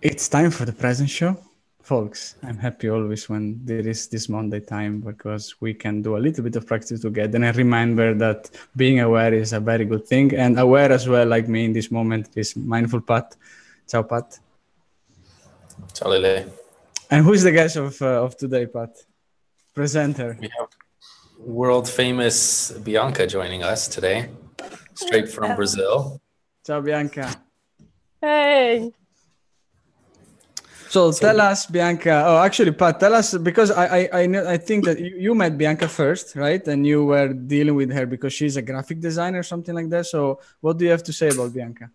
It's time for the present show. Folks, I'm happy always when there is this Monday time because we can do a little bit of practice together and remember that being aware is a very good thing, and aware as well, like me in this moment, is Mindful Pat. Ciao, Pat. Ciao, Lele. And who's the guest of today, Pat? Presenter. We have world famous Bianca joining us today, straight from Brazil. Ciao, Bianca. Hey. So tell us, Bianca. Oh, actually, Pat, tell us, because I think that you met Bianca first, right? And you were dealing with her because she's a graphic designer or something like that. So what do you have to say about Bianca?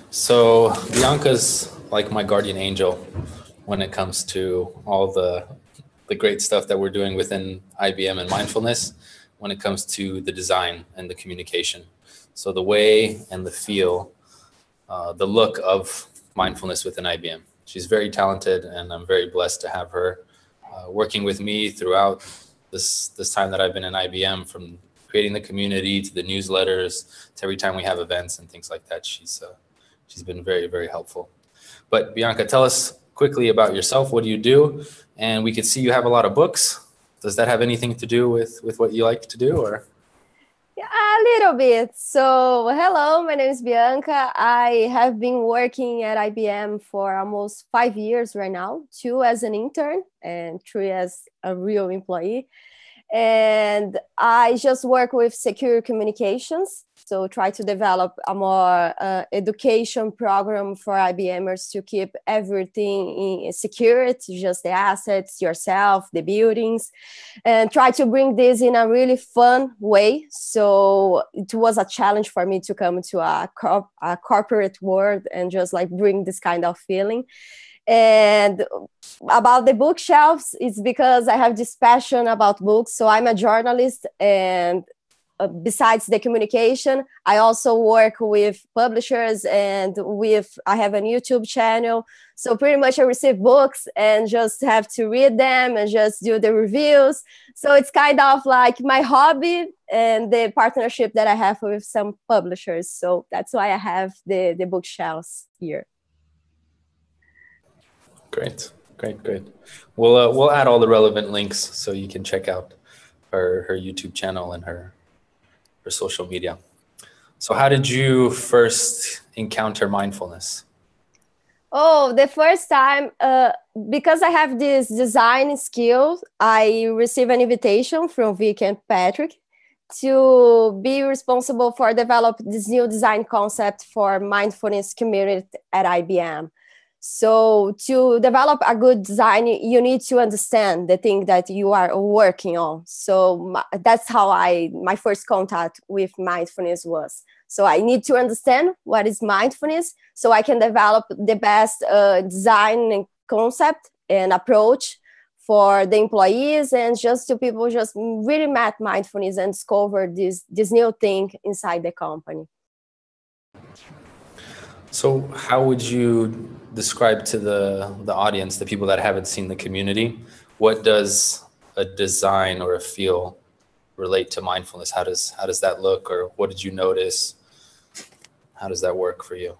So Bianca's like my guardian angel when it comes to all the great stuff that we're doing within IBM and mindfulness when it comes to the design and the communication. So the way and the feel, the look of mindfulness within IBM. She's very talented, and I'm very blessed to have her working with me throughout this time that I've been in IBM, from creating the community to the newsletters to every time we have events and things like that. She's been very, very helpful. But Bianca, tell us quickly about yourself. What do you do? And we could see you have a lot of books. Does that have anything to do with what you like to do, or? Yeah, a little bit. So, hello, my name is Bianca. I have been working at IBM for almost 5 years right now, 2 as an intern and 3 as a real employee. And I just work with secure communications. So try to develop a more education program for IBMers to keep everything in security, just the assets, yourself, the buildings, and try to bring this in a really fun way. So it was a challenge for me to come to a corporate world and just like bring this kind of feeling. And about the bookshelves, it's because I have this passion about books. So I'm a journalist, and besides the communication, I also work with publishers and I have a YouTube channel. So pretty much I receive books and just have to read them and just do the reviews. So it's kind of like my hobby and the partnership that I have with some publishers. So that's why I have the bookshelves here. Great. We'll add all the relevant links so you can check out her YouTube channel and her social media. So how did you first encounter mindfulness? Oh, the first time, because I have this design skill, I received an invitation from Vic and Patrick to be responsible for develop this new design concept for mindfulness community at IBM. So to develop a good design, you need to understand the thing that you are working on. So that's how my first contact with mindfulness was. So I need to understand what is mindfulness so I can develop the best design concept and approach for the employees and just to people just really met mindfulness and discover this new thing inside the company. So how would you describe to the audience, the people that haven't seen the community, what does a design or a feel relate to mindfulness? How does that look, or what did you notice? How does that work for you?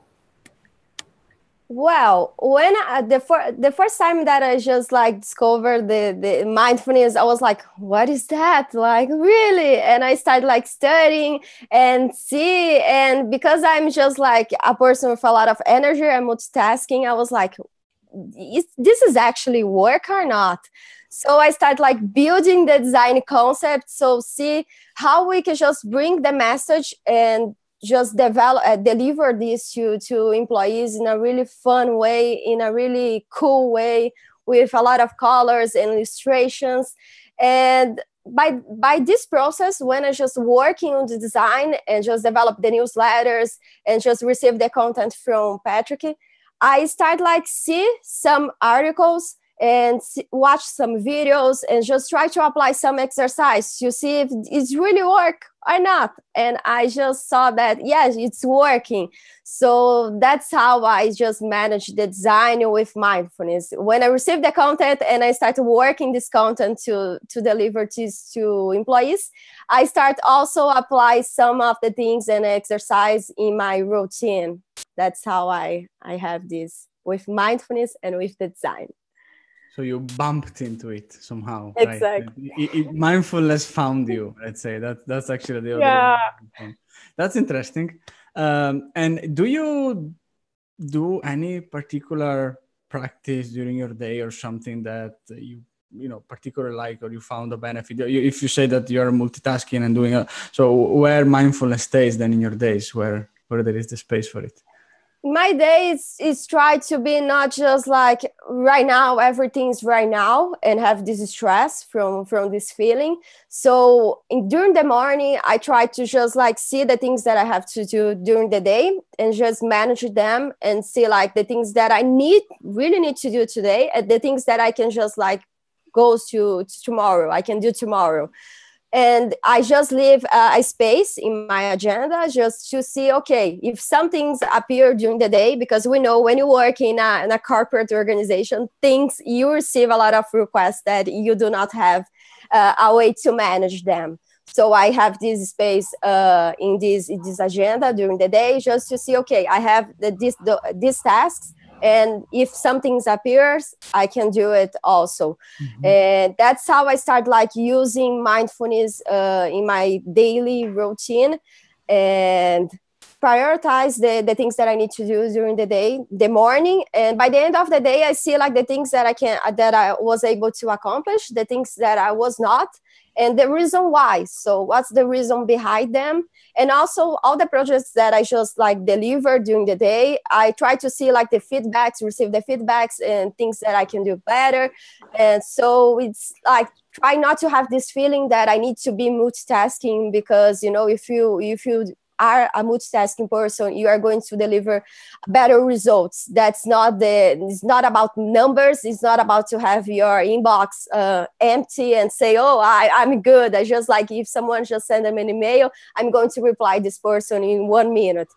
Well, when the first time that I just like discovered the mindfulness, I was like, what is that? Like, really? And I started like studying and see, and because I'm just like a person with a lot of energy and multitasking, I was like, this is actually work or not? So I started like building the design concept. So see how we can just bring the message and just deliver this to employees in a really fun way, in a really cool way, with a lot of colors and illustrations. And by this process, when I just working on the design and just develop the newsletters and just receive the content from Patrick, I start like see some articles and watch some videos and just try to apply some exercise to see if it's really work or not. And I just saw that, yes, it's working. So that's how I just managed the design with mindfulness. When I received the content and I started working this content to deliver this to employees, I start also apply some of the things and exercise in my routine. That's how I have this with mindfulness and with the design. So you bumped into it somehow, Exactly. right? Mindfulness found you, let's say. That's actually the other Yeah. one. That's interesting. And do you do any particular practice during your day or something that you know particularly like, or you found a benefit? If you say that you're multitasking and doing so where mindfulness stays then in your days, where there is the space for it? My day is try to be not just like right now, everything's right now, and have this stress from this feeling. So during the morning, I try to just like see the things that I have to do during the day and just manage them and see like the things that I really need to do today, and the things that I can just like goes to tomorrow, I can do tomorrow. And I just leave a space in my agenda just to see, okay, if some things appear during the day, because we know when you work in a corporate organization, you receive a lot of requests that you do not have a way to manage them. So I have this space in this agenda during the day just to see, okay, I have these tasks, and if something appears, I can do it also. Mm-hmm. And that's how I start like using mindfulness in my daily routine, and prioritize the things that I need to do during the day, the morning. And by the end of the day, I see like the things that I was able to accomplish, the things that I was not, and the reason why. So what's the reason behind them? And also all the projects that I just like deliver during the day, I try to see like the feedbacks, receive the feedbacks and things that I can do better. And so it's like, try not to have this feeling that I need to be multitasking, because, you know, if you are a multitasking person, you are going to deliver better results. It's not about numbers. It's not about to have your inbox empty and say, oh, I'm good. I just like, if someone just send them an email, I'm going to reply this person in 1 minute.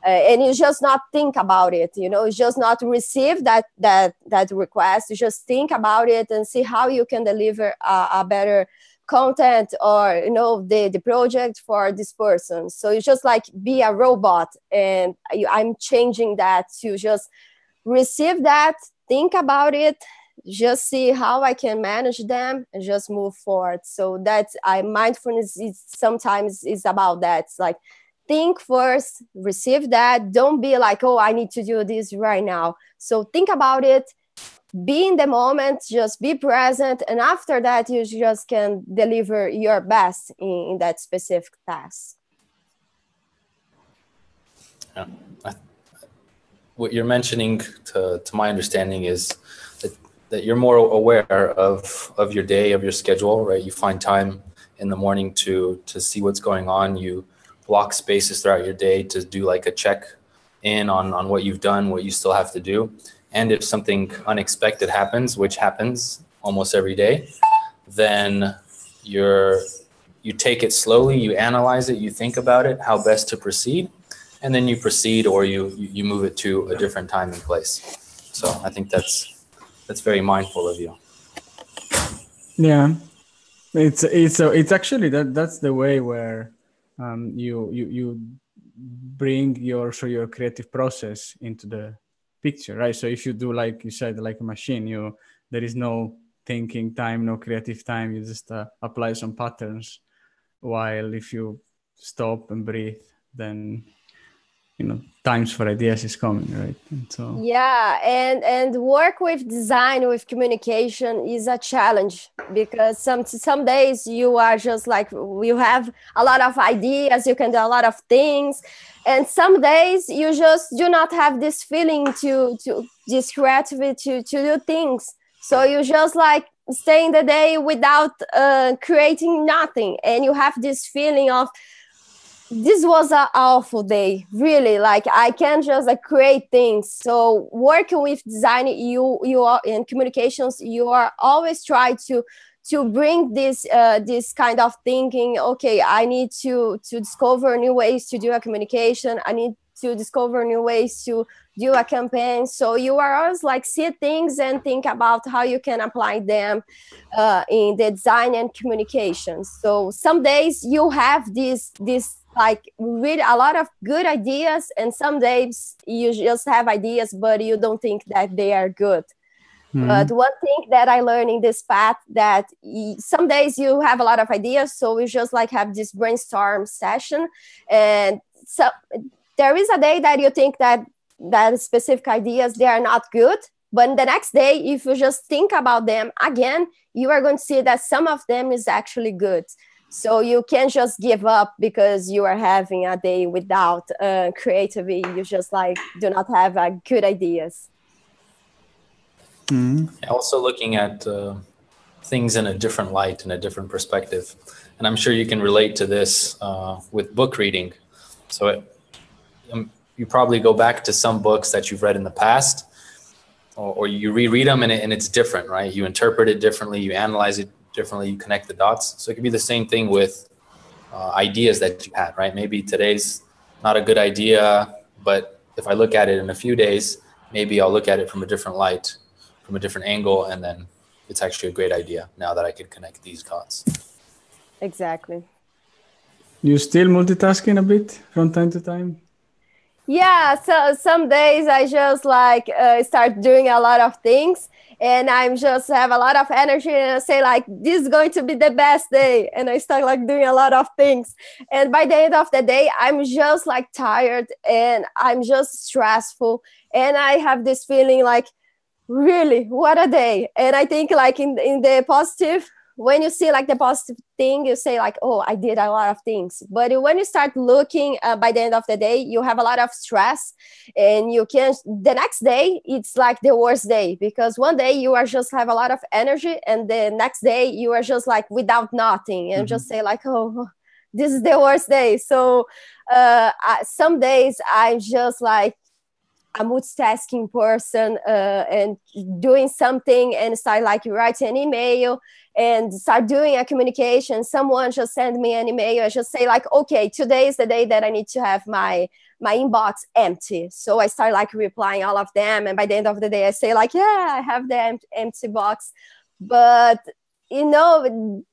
And you just not think about it, you know, it's just not receive that request. You just think about it and see how you can deliver a better content, or, you know, the project for this person. So you just like be a robot, and I'm changing that to just receive that, think about it, just see how I can manage them, and just move forward. So that's mindfulness is sometimes is about that. It's like, think first, receive that, don't be like, oh, I need to do this right now. So think about it, be in the moment, just be present, and after that you just can deliver your best in that specific task. Yeah. What you're mentioning, to my understanding, is that you're more aware of your day, of your schedule, right? You find time in the morning to see what's going on. You block spaces throughout your day to do like a check in on what you've done, what you still have to do. And if something unexpected happens, which happens almost every day, then you take it slowly, you analyze it, you think about it, how best to proceed, and then you proceed, or you move it to a different time and place. So I think that's very mindful of you. Yeah, it's actually that's the way where you bring your creative process into the picture, right? So if you do, like you said, like a machine, there is no thinking time, no creative time. You just apply some patterns. While if you stop and breathe, then, you know, times for ideas is coming, right? And so yeah, and work with design, with communication is a challenge, because some days you are just like, you have a lot of ideas, you can do a lot of things, and some days you just do not have this feeling to this creativity to do things. So you just like stay in the day without creating nothing, and you have this feeling of, this was an awful day, really. Like, I can't just like create things. So working with design, you are in communications, you are always try to bring this kind of thinking. Okay, I need to discover new ways to do a communication. I need to discover new ways to do a campaign. So you are always like see things and think about how you can apply them in the design and communications. So some days you have this like read a lot of good ideas, and some days you just have ideas, but you don't think that they are good. But one thing that I learned in this path, that some days you have a lot of ideas, so we just like have this brainstorm session, and so there is a day that you think that specific ideas, they are not good, but the next day, if you just think about them again, you are going to see that some of them is actually good. So you can't just give up because you are having a day without creativity. You just like do not have good ideas. Also looking at things in a different light, in a different perspective. And I'm sure you can relate to this with book reading. So you probably go back to some books that you've read in the past, or you reread them and it's different, right? You interpret it differently, you analyze it differently, you connect the dots. So it could be the same thing with ideas that you had, right? Maybe today's not a good idea, but if I look at it in a few days, maybe I'll look at it from a different light, from a different angle, and then it's actually a great idea now that I could connect these dots. Exactly. You still multitasking a bit from time to time? Yeah, so some days I just like start doing a lot of things, and I'm just have a lot of energy, and I say like, this is going to be the best day, and I start like doing a lot of things, and by the end of the day I'm just like tired and I'm just stressful, and I have this feeling like, really, what a day. And I think like in the positive, when you see like the positive thing, you say like, oh, I did a lot of things. But when you start looking by the end of the day, you have a lot of stress, and you can, the next day, it's like the worst day, because one day you are just have a lot of energy, and the next day you are just like without nothing, and just say like, oh, this is the worst day. So some days I'm just like a multitasking person, and doing something, and start like writing an email and start doing a communication. Someone just send me an email. I just say like, okay, today is the day that I need to have my inbox empty. So I start like replying all of them. And by the end of the day, I say like, yeah, I have the empty box. But, you know,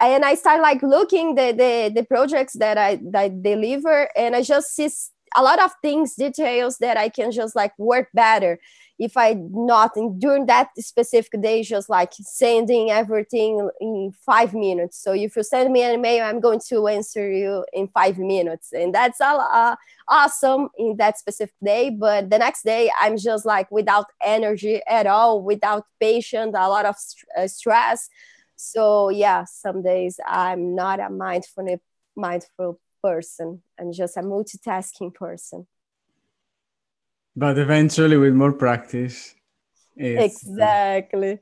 and I start like looking the projects that I deliver, and I just see a lot of things, details that I can just like work better if I not during that specific day, just like sending everything in 5 minutes. So if you send me an email, I'm going to answer you in 5 minutes, and that's all awesome in that specific day. But the next day, I'm just like without energy at all, without patience, a lot of stress. So yeah, some days I'm not a mindful person. I'm just a multitasking person. But eventually, with more practice, Exactly.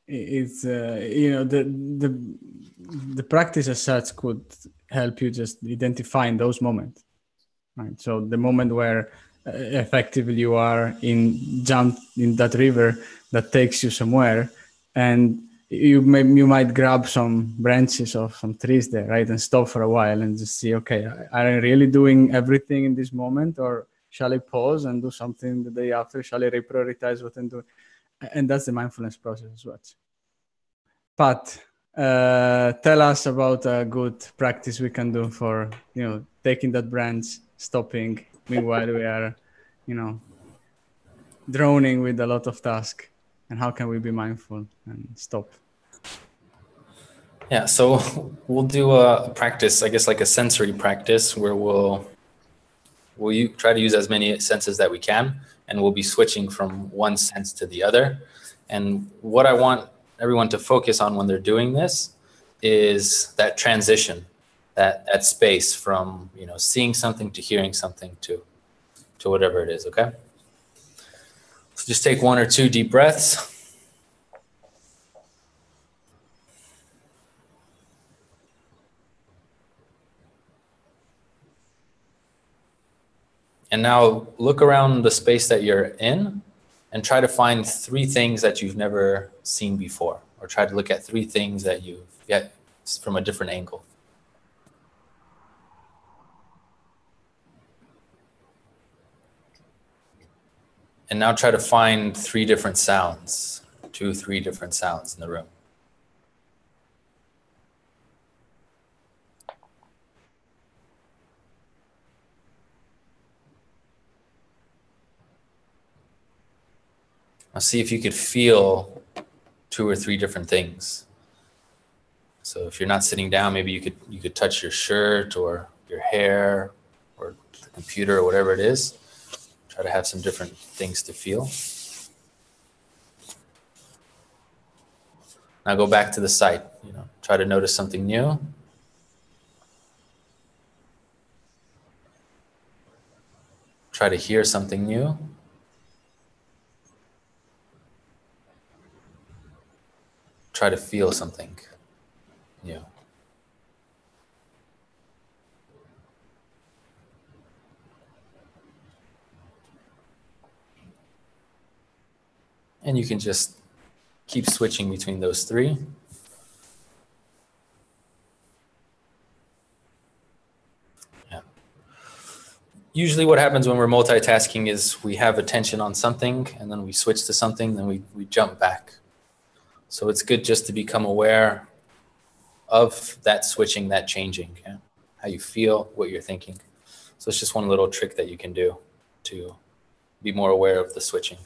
It's you know, the practice as such could help you just identifying those moments, right? So the moment where effectively you are jump in that river that takes you somewhere, and you might grab some branches of some trees there, right, and stop for a while and just see, okay, are I really doing everything in this moment, or shall I pause and do something the day after? Shall I reprioritize what I'm doing? And that's the mindfulness process as well. Pat, tell us about a good practice we can do for, taking that branch, stopping, meanwhile we are, droning with a lot of tasks, and how can we be mindful and stop? Yeah, so we'll do a practice, I guess like a sensory practice, where we'll try to use as many senses that we can, and we'll be switching from one sense to the other. And what I want everyone to focus on when they're doing this is that transition, that space from seeing something to hearing something to whatever it is. Okay, so just take 1 or 2 deep breaths. And now look around the space that you're in and try to find 3 things that you've never seen before, or try to look at 3 things that you get from a different angle. And now try to find 3 different sounds, 2, 3 different sounds in the room. Now see if you could feel 2 or 3 different things. So if you're not sitting down, maybe you could touch your shirt or your hair or the computer or whatever it is. Try to have some different things to feel. Now go back to the site, try to notice something new. Try to hear something new. Try to feel something new. And you can just keep switching between those 3. Yeah. Usually what happens when we're multitasking is we have attention on something and then we switch to something, then we jump back. So it's good just to become aware of that switching, that changing, how you feel, what you're thinking. So it's just one little trick that you can do to be more aware of the switching.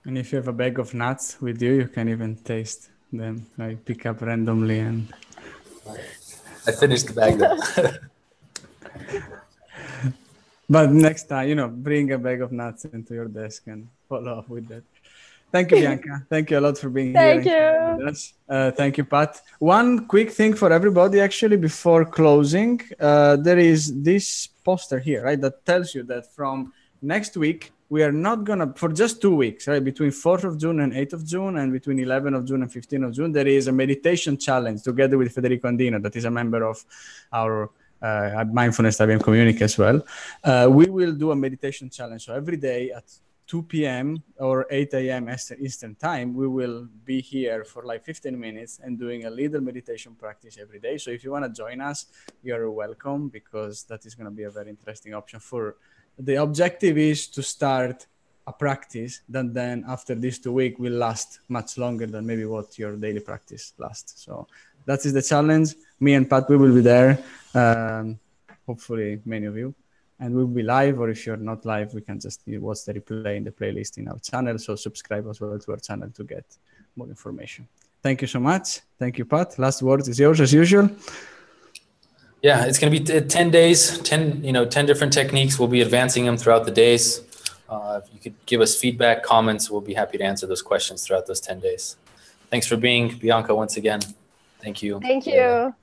And if you have a bag of nuts with you, you can even taste them, like pick up randomly. And I finished the bag though. But next time, bring a bag of nuts into your desk and follow up with that. Thank you, Bianca. Thank you a lot for being here. Thank you. With us. Thank you, Pat. One quick thing for everybody, actually, before closing. There is this poster here, right, that tells you that from next week, we are not going to, for just 2 weeks, right, between 4th of June and 8th of June, and between 11th of June and 15th of June, there is a meditation challenge together with Federico Andino, that is a member of our mindfulness IBM community as well. We will do a meditation challenge. So every day at 2 p.m. or 8 a.m. Eastern time, we will be here for like 15 minutes and doing a little meditation practice every day. So if you want to join us, you're welcome, because that is going to be a very interesting option. For the objective is to start a practice that then after these 2 weeks will last much longer than maybe what your daily practice lasts. So that is the challenge. Me and Pat, we will be there. Hopefully many of you. And we'll be live, or if you're not live, we can just watch the replay in the playlist in our channel. So subscribe as well to our channel to get more information. Thank you so much. Thank you, Pat. Last word is yours as usual. Yeah, it's going to be 10 days, 10 different techniques. We'll be advancing them throughout the days. If you could give us feedback, comments, we'll be happy to answer those questions throughout those 10 days. Thanks for being Bianca once again. Thank you. Thank you.